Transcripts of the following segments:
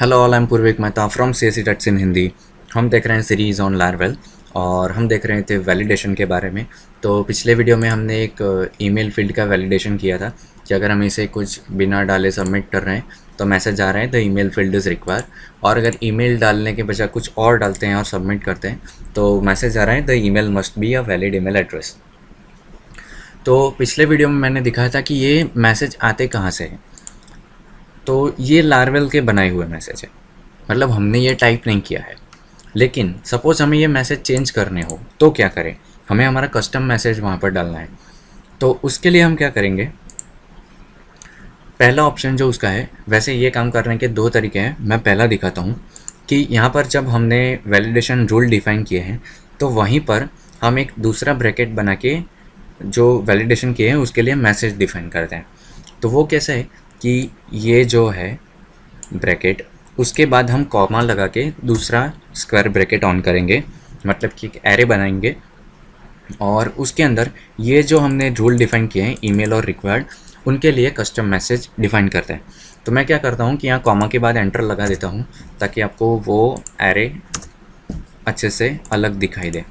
Hello all, I am Purvik Mehta from CSE tests in Hindi. हम देख रहे हैं सीरीज़ ऑन लारवेल और हम देख रहे थे वैलिडेशन के बारे में। तो पिछले वीडियो में हमने एक ईमेल फील्ड का वैलिडेशन किया था कि अगर हम इसे कुछ बिना डाले सबमिट कर रहे हैं तो मैसेज आ रहा है the email field is require, और अगर ईमेल डालने के बजाय कुछ और डालते हैं और सबमिट करते हैं तो मैसेज आ रहा है the email must be a valid email address. तो पिछले वीडियो में मैंने दिखाया था कि ये मैसेज आते कहाँ से हैं। तो ये लारवेल के बनाए हुए मैसेज है, मतलब हमने ये टाइप नहीं किया है। लेकिन सपोज़ हमें ये मैसेज चेंज करने हो तो क्या करें, हमें हमारा कस्टम मैसेज वहाँ पर डालना है। तो उसके लिए हम क्या करेंगे, पहला ऑप्शन जो उसका है, वैसे ये काम करने के दो तरीके हैं। मैं पहला दिखाता हूँ कि यहाँ पर जब हमने वैलिडेशन रूल डिफ़ाइन किए हैं तो वहीं पर हम एक दूसरा ब्रैकेट बना के जो वैलिडेशन किए हैं उसके लिए मैसेज डिफ़ाइन करते हैं। तो वो कैसे है कि ये जो है ब्रैकेट, उसके बाद हम कॉमा लगा के दूसरा स्क्वायर ब्रैकेट ऑन करेंगे, मतलब कि एक एरे बनाएंगे और उसके अंदर ये जो हमने रूल डिफ़ाइन किए हैं ईमेल और रिक्वायर्ड, उनके लिए कस्टम मैसेज डिफ़ाइन करते हैं। तो मैं क्या करता हूँ कि यहाँ कॉमा के बाद एंटर लगा देता हूँ ताकि आपको वो एरे अच्छे से अलग दिखाई दे।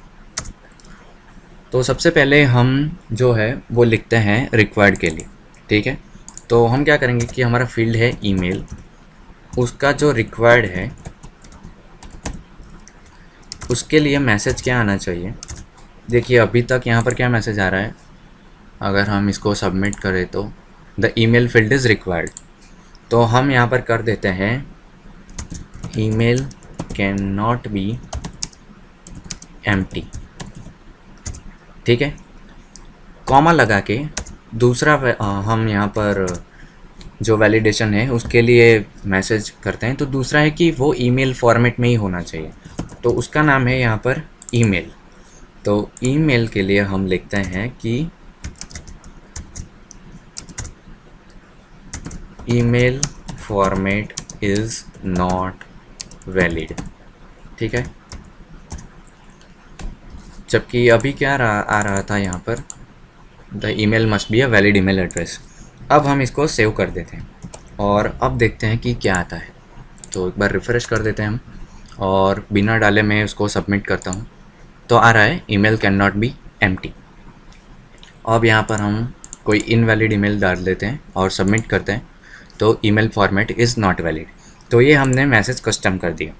तो सबसे पहले हम जो है वो लिखते हैं रिक्वायर्ड के लिए, ठीक है। तो हम क्या करेंगे कि हमारा फील्ड है ईमेल, उसका जो रिक्वायर्ड है उसके लिए मैसेज क्या आना चाहिए। देखिए अभी तक यहाँ पर क्या मैसेज आ रहा है, अगर हम इसको सबमिट करें तो the email field is required. तो हम यहाँ पर कर देते हैं email can not be empty, ठीक है। कॉमा लगा के दूसरा हम यहाँ पर जो वैलिडेशन है उसके लिए मैसेज करते हैं। तो दूसरा है कि वो ईमेल फॉर्मेट में ही होना चाहिए, तो उसका नाम है यहाँ पर ईमेल। तो ईमेल के लिए हम लिखते हैं कि email format is not valid, ठीक है। जबकि अभी क्या आ रहा था यहाँ पर the email must be a valid email address. अब हम इसको सेव कर देते हैं और अब देखते हैं कि क्या आता है। तो एक बार रिफ़्रेश कर देते हैं हम और बिना डाले मैं उसको सबमिट करता हूँ तो आ रहा है email can not be empty. अब यहाँ पर हम कोई इनवैलिड ईमेल डाल देते हैं और सबमिट करते हैं तो email format is not valid. तो ये हमने मैसेज कस्टम कर दिया।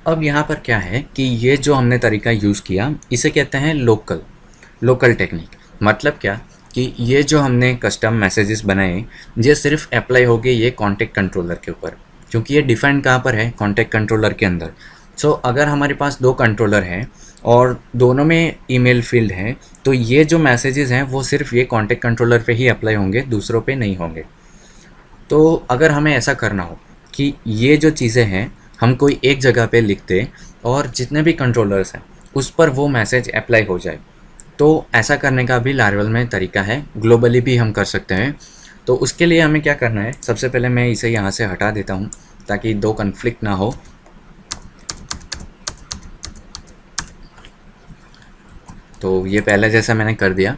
अब यहाँ पर क्या है कि ये जो हमने तरीका यूज़ किया इसे कहते हैं लोकल टेक्निक। मतलब क्या कि ये जो हमने कस्टम मैसेजेस बनाए ये सिर्फ अप्लाई हो गए ये कॉन्टेक्ट कंट्रोलर के ऊपर, क्योंकि ये डिफाइन कहाँ पर है, कॉन्टेक्ट कंट्रोलर के अंदर। सो अगर हमारे पास दो कंट्रोलर हैं और दोनों में ईमेल फील्ड है तो ये जो मैसेजेस हैं वो सिर्फ ये कॉन्टेक्ट कंट्रोलर पे ही अप्लाई होंगे, दूसरों पे नहीं होंगे। तो अगर हमें ऐसा करना हो कि ये जो चीज़ें हैं हम कोई एक जगह पे लिख दें और जितने भी कंट्रोलर्स हैं उस पर वो मैसेज अप्लाई हो जाए, तो ऐसा करने का भी लारवेल में तरीका है, ग्लोबली भी हम कर सकते हैं। तो उसके लिए हमें क्या करना है, सबसे पहले मैं इसे यहाँ से हटा देता हूँ ताकि दो कन्फ्लिक्ट ना हो। तो ये पहले जैसा मैंने कर दिया।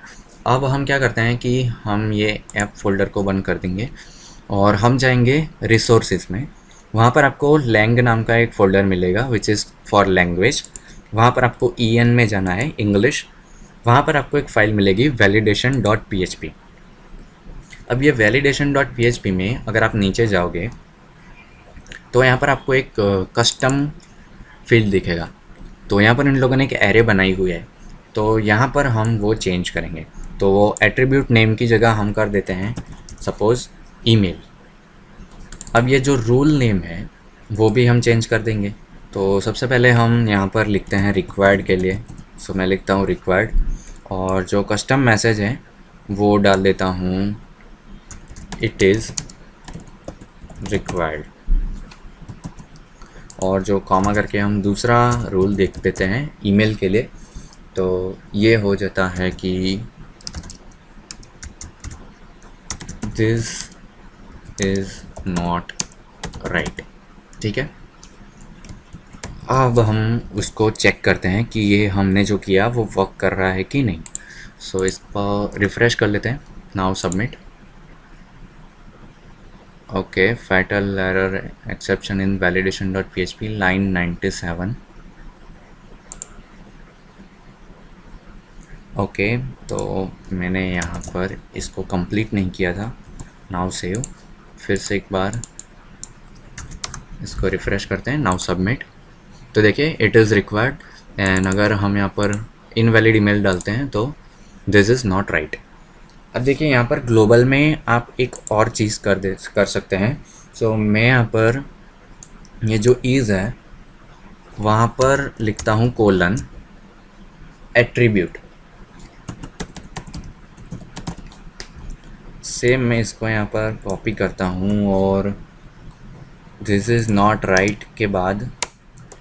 अब हम क्या करते हैं कि हम ये ऐप फोल्डर को बंद कर देंगे और हम जाएंगे रिसोर्सेज में। वहाँ पर आपको लैंग नाम का एक फ़ोल्डर मिलेगा विच इज़ फॉर लैंग्वेज। वहाँ पर आपको EN में जाना है, इंग्लिश। वहाँ पर आपको एक फ़ाइल मिलेगी validation.php। अब ये validation.php में अगर आप नीचे जाओगे तो यहाँ पर आपको एक कस्टम फील्ड दिखेगा। तो यहाँ पर इन लोगों ने एक एरे बनाई हुई है, तो यहाँ पर हम वो चेंज करेंगे। तो वो एट्रीब्यूट नेम की जगह हम कर देते हैं सपोज़ ईमेल। अब ये जो रूल नेम है वो भी हम चेंज कर देंगे। तो सबसे पहले हम यहाँ पर लिखते हैं रिक्वायर्ड के लिए। सो मैं लिखता हूँ रिक्वायर्ड और जो कस्टम मैसेज है वो डाल देता हूँ इट इज़ रिक्वायर्ड। और जो कॉमा करके हम दूसरा रूल देख देते हैं ईमेल के लिए, तो ये हो जाता है कि दिस इज़ नॉट राइट, ठीक है। अब हम उसको चेक करते हैं कि ये हमने जो किया वो वर्क कर रहा है कि नहीं। सो इसको रिफ़्रेश कर लेते हैं, now submit. Okay, fatal error exception in validation dot PHP line 97। Okay, तो मैंने यहाँ पर इसको कंप्लीट नहीं किया था। नाउ सेव, फिर से एक बार इसको रिफ़्रेश करते हैं, नाउ सबमिट। तो देखिए इट इज़ रिक्वायर्ड, एंड अगर हम यहाँ पर इनवैलिड ईमेल डालते हैं तो दिस इज़ नॉट राइट। अब देखिए यहाँ पर ग्लोबल में आप एक और चीज़ कर सकते हैं। सो मैं यहाँ पर ये जो इज़ है वहाँ पर लिखता हूँ कोलन एट्रीब्यूट। सेम मैं इसको यहाँ पर कॉपी करता हूँ और दिस इज़ नॉट राइट के बाद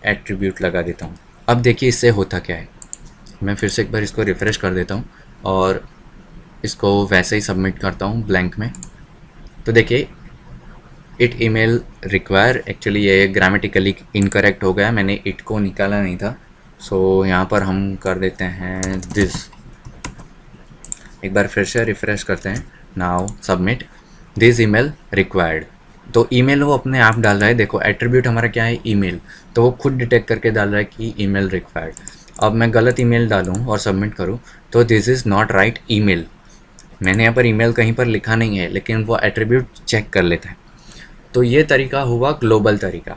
एट्रीब्यूट लगा देता हूँ। अब देखिए इससे होता क्या है, मैं फिर से एक बार इसको रिफ़्रेश कर देता हूँ और इसको वैसे ही सबमिट करता हूँ ब्लैंक में। तो देखिए इट ईमेल रिक्वायर, एक्चुअली ये ग्रामेटिकली इनकरेक्ट हो गया, मैंने इट को निकाला नहीं था। सो यहाँ पर हम कर देते हैं दिस। एक बार फिर से रिफ़्रेश करते हैं, now submit, this email required. तो ईमेल वो अपने आप डाल रहा है, देखो एट्रीब्यूट हमारा क्या है, ईमेल, तो वो खुद डिटेक्ट करके डाल रहा है कि ईमेल रिक्वायर्ड। अब मैं गलत ईमेल डालूँ और सबमिट करूँ तो this is not right email. मैंने यहाँ पर ईमेल कहीं पर लिखा नहीं है, लेकिन वो एट्रीब्यूट चेक कर लेता है। तो ये तरीका हुआ ग्लोबल तरीका,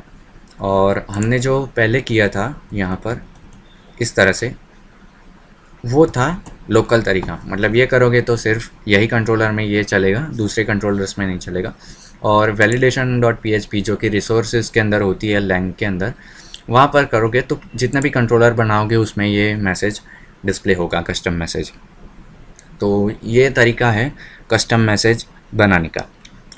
और हमने जो पहले किया था यहाँ पर इस तरह से, वो था लोकल तरीका। मतलब ये करोगे तो सिर्फ यही कंट्रोलर में ये चलेगा, दूसरे कंट्रोलर्स में नहीं चलेगा। और वैलिडेशन डॉट PHP जो कि रिसोर्सेज के अंदर होती है, लैंग के अंदर, वहाँ पर करोगे तो जितना भी कंट्रोलर बनाओगे उसमें ये मैसेज डिस्प्ले होगा, कस्टम मैसेज। तो ये तरीका है कस्टम मैसेज बनाने का।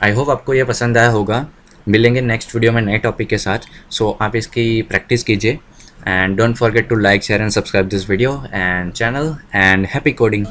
आई होप आपको ये पसंद आया होगा। मिलेंगे नेक्स्ट वीडियो में नए टॉपिक के साथ। सो आप इसकी प्रैक्टिस कीजिए, and don't forget to like, share and subscribe this video and channel, and happy coding.